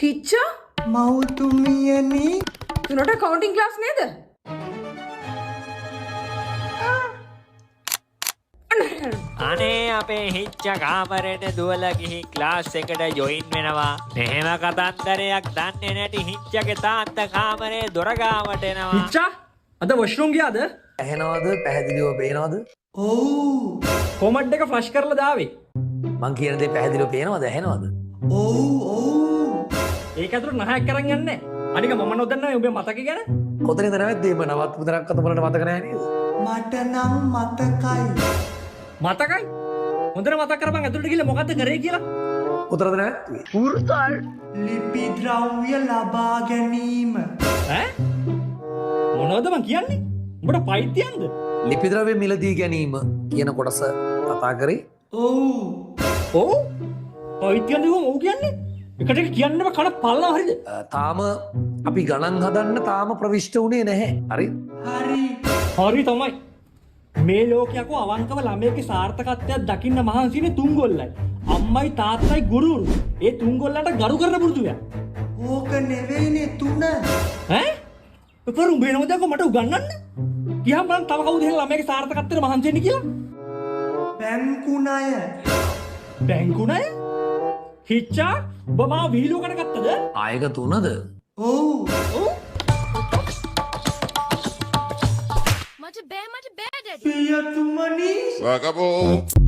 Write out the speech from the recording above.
හිච්චා මවතුමියනි තුනට counting class නේද? අනේ අපේ හිච්ච කාමරේට දුවලා ගිහින් ක්ලාස් එකට ජොයින් වෙනවා. මෙහෙම කතන්දරයක් දන්නේ නැති හිච්චගේ තාත්තා කාමරේ දොර ගාවට එනවා. හිච්චා අද වොෂ්රූම් ගියාද? ඇහෙනවද පැහැදිලිව පේනවද? ඔව්. කොමඩ් එක ෆ්ලෂ් කරලා දාවේ. මං කියන දේ පැහැදිලිව පේනවද ඇහෙනවද? ඔව්. ඒක ඇතුළට නහයක් කරන් යන්නේ. අනික මම නොදන්නා ඔබේ මතක ගැන. කොතනින්ද නැවැද්දේ මම නවත් මුදරක්වත් උඹලට මතක නැහැ නේද? මට නම් මතකයි. මතකයි? හොඳට මතක් කරපන් ඇතුළට ගිහලා මොකද්ද කරේ කියලා. කොතනද නැවැද්දුවේ? ලිපි ද්‍රව්‍ය ලබා ගැනීම. ඈ? මොනවද මං කියන්නේ? උඹට පයිතියන්ද? ලිපි ද්‍රව්‍ය මිලදී ගැනීම කියන කොටස කතා කරේ. ඔව්. ඔව්? පයිතියන්ද ඔව් කියන්නේ? එකට කියන්න බෑ කන පල්ලා හරිද? තාම අපි ගණන් හදන්න තාම ප්‍රවිෂ්ඨ වුණේ නැහැ. හරි? හරි තමයි. මේ ලෝකයකෝ අවංකව ළමයෙක්ගේ සාර්ථකත්වයක් දකින්න මහන්සිනේ තුන්ගොල්ලයි. අම්මයි තාත්තයි ගුරුවරු. ඒ තුන්ගොල්ලන්ට ගරු කරන්න පුරුදු වෙනවා. ඕක නෙවෙයිනේ තුන. ඈ? උඹ වෙනවද මට උගන්නන්න? ගියාම බලන්න තව කවුද එහෙනම් ළමයෙක්ගේ සාර්ථකත්වයට මහන්සි වෙන්නේ කියලා? බැංකු ණය. බැංකු ණය? හිච්චා ඔබ මාව විහිළුවකට ගත්තද? ආයක තුනද? ඔව්. ඔව්. මට බෑ ඩැඩි. පියතුමනි. Acabou.